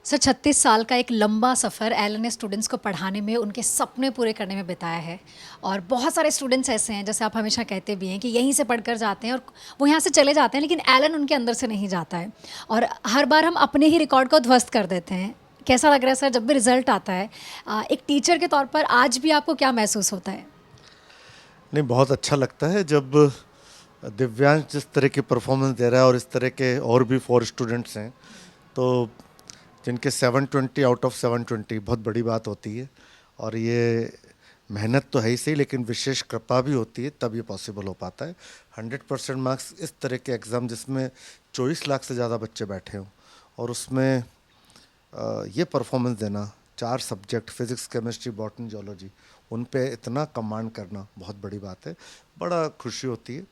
Sir 36 साल का एक लंबा सफ़र एलन ने स्टूडेंट्स को पढ़ाने में, उनके सपने पूरे करने में बिताया है। और बहुत सारे स्टूडेंट्स ऐसे हैं, जैसे आप हमेशा कहते भी हैं कि यहीं से पढ़कर जाते हैं और वो यहाँ से चले जाते हैं, लेकिन एलन उनके अंदर से नहीं जाता है। और हर बार हम अपने ही रिकॉर्ड को ध्वस्त कर देते हैं। कैसा लग रहा है सर जब भी रिजल्ट आता है, एक टीचर के तौर पर आज भी आपको क्या महसूस होता है? नहीं, बहुत अच्छा लगता है जब दिव्यांश जिस तरह की परफॉर्मेंस दे रहा है और इस तरह के और भी 4 स्टूडेंट्स हैं, तो जिनके 720 आउट ऑफ 720 बहुत बड़ी बात होती है। और ये मेहनत तो है ही सही, लेकिन विशेष कृपा भी होती है, तब ये पॉसिबल हो पाता है। 100% मार्क्स इस तरह के एग्ज़ाम जिसमें 24 लाख से ज़्यादा बच्चे बैठे हों और उसमें ये परफॉर्मेंस देना, 4 subject physics, chemistry, botany, geology, उन पे इतना कमांड करना बहुत बड़ी बात है। बड़ा खुशी होती है।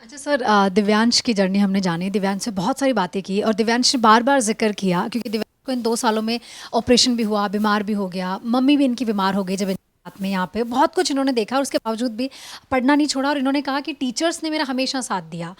अच्छा सर, दिव्यांश की जर्नी हमने जानी, दिव्यांश से बहुत सारी बातें की और दिव्यांश ने बार बार जिक्र किया, क्योंकि दिव्यांश को इन 2 सालों में ऑपरेशन भी हुआ, बीमार भी हो गया, मम्मी भी इनकी बीमार हो गई जब साथ में यहाँ पे बहुत कुछ इन्होंने देखा और उसके बावजूद भी पढ़ना नहीं छोड़ा। और इन्होंने कहा कि टीचर्स ने मेरा हमेशा साथ दिया,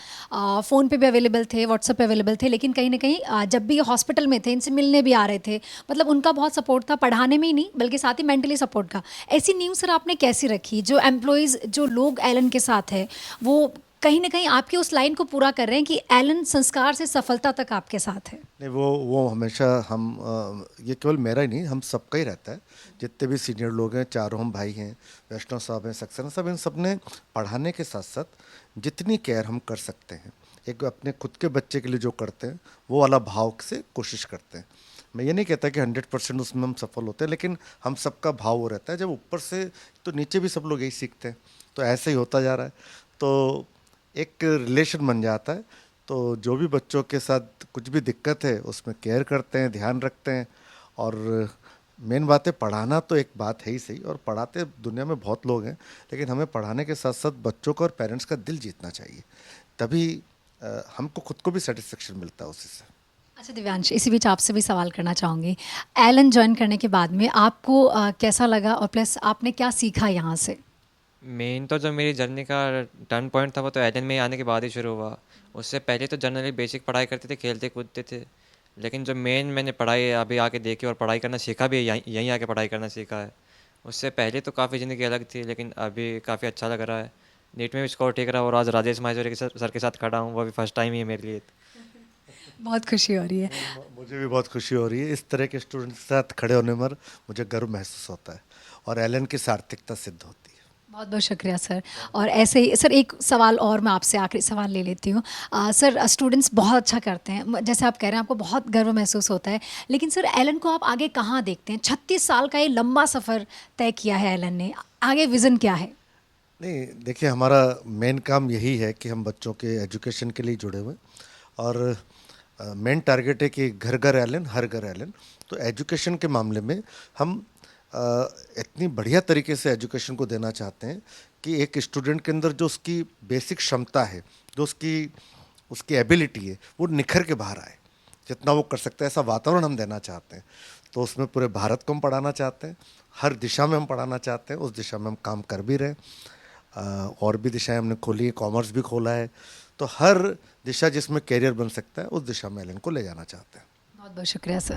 फ़ोन पे भी अवेलेबल थे, व्हाट्सएप पे अवेलेबल थे, लेकिन कहीं ना कहीं जब भी ये हॉस्पिटल में थे इनसे मिलने भी आ रहे थे। मतलब उनका बहुत सपोर्ट था, पढ़ाने में ही नहीं बल्कि साथ ही मेंटली सपोर्ट का। ऐसी न्यूज़ सर आपने कैसी रखी, जो एम्प्लॉयज़, जो लोग एलन के साथ है, वो कहीं ना कहीं आपकी उस लाइन को पूरा कर रहे हैं कि एलन संस्कार से सफलता तक आपके साथ है? नहीं, वो हमेशा हम ये केवल मेरा ही नहीं, हम सबका ही रहता है। जितने भी सीनियर लोग हैं, चारों हम भाई हैं, वैष्णव साहब हैं, सक्सेना साहब, इन सब ने पढ़ाने के साथ साथ जितनी केयर हम कर सकते हैं, एक अपने खुद के बच्चे के लिए जो करते हैं, वो वाला भाव से कोशिश करते हैं। मैं ये नहीं कहता कि 100% उसमें हम सफल होते हैं, लेकिन हम सबका भाव वो रहता है। जब ऊपर से तो नीचे भी सब लोग यही सीखते हैं, तो ऐसे ही होता जा रहा है। तो एक रिलेशन बन जाता है। तो जो भी बच्चों के साथ कुछ भी दिक्कत है, उसमें केयर करते हैं, ध्यान रखते हैं। और मेन बात है, पढ़ाना तो एक बात है ही सही, और पढ़ाते दुनिया में बहुत लोग हैं, लेकिन हमें पढ़ाने के साथ साथ बच्चों का और पेरेंट्स का दिल जीतना चाहिए। तभी हमको खुद को भी सेटिस्फेक्शन मिलता है उसी से। अच्छा दिव्यांश, इसी बीच आपसे भी सवाल करना चाहूँगी। एलन ज्वाइन करने के बाद में आपको कैसा लगा और प्लस आपने क्या सीखा यहाँ से? मेन तो जो मेरी जर्नी का टर्न पॉइंट था वो तो एलन में आने के बाद ही शुरू हुआ। उससे पहले तो जनरली बेसिक पढ़ाई करते थे, खेलते कूदते थे, लेकिन जो मेन मैंने पढ़ाई अभी आके देखी और पढ़ाई करना सीखा भी, यहीं यहीं आके पढ़ाई करना सीखा है। उससे पहले तो काफ़ी ज़िंदगी अलग थी, लेकिन अभी काफ़ी अच्छा लग रहा है। नीट में भी स्कोर ठीक रहा और आज राजेश माहेश्वरी के सर के साथ खड़ा हूँ, वो भी फर्स्ट टाइम ही है मेरे लिए। बहुत खुशी हो रही है। मुझे भी बहुत खुशी हो रही है। इस तरह के स्टूडेंट्स के साथ खड़े होने पर मुझे गर्व महसूस होता है और एलन की सार्थकता सिद्ध होती है। बहुत बहुत शुक्रिया सर। और ऐसे ही सर एक सवाल और मैं आपसे, आखिरी सवाल ले लेती हूँ। सर स्टूडेंट्स बहुत अच्छा करते हैं, जैसे आप कह रहे हैं आपको बहुत गर्व महसूस होता है, लेकिन सर एलन को आप आगे कहाँ देखते हैं? 36 साल का ये लंबा सफ़र तय किया है एलन ने, आगे विज़न क्या है? नहीं, देखिए, हमारा मेन काम यही है कि हम बच्चों के एजुकेशन के लिए जुड़े हुए हैं। और मेन टारगेट है कि घर घर एलन, हर घर एलन। तो एजुकेशन के मामले में हम इतनी बढ़िया तरीके से एजुकेशन को देना चाहते हैं कि एक स्टूडेंट के अंदर जो उसकी बेसिक क्षमता है, जो उसकी उसकी एबिलिटी है, वो निखर के बाहर आए, जितना वो कर सकता है, ऐसा वातावरण हम देना चाहते हैं। तो उसमें पूरे भारत को हम पढ़ाना चाहते हैं, हर दिशा में हम पढ़ाना चाहते हैं। उस दिशा में हम काम कर भी रहे हैं। और भी दिशाएं हमने खोली है, कॉमर्स भी खोला है। तो हर दिशा जिसमें कैरियर बन सकता है, उस दिशा में एलन को ले जाना चाहते हैं। बहुत बहुत शुक्रिया सर।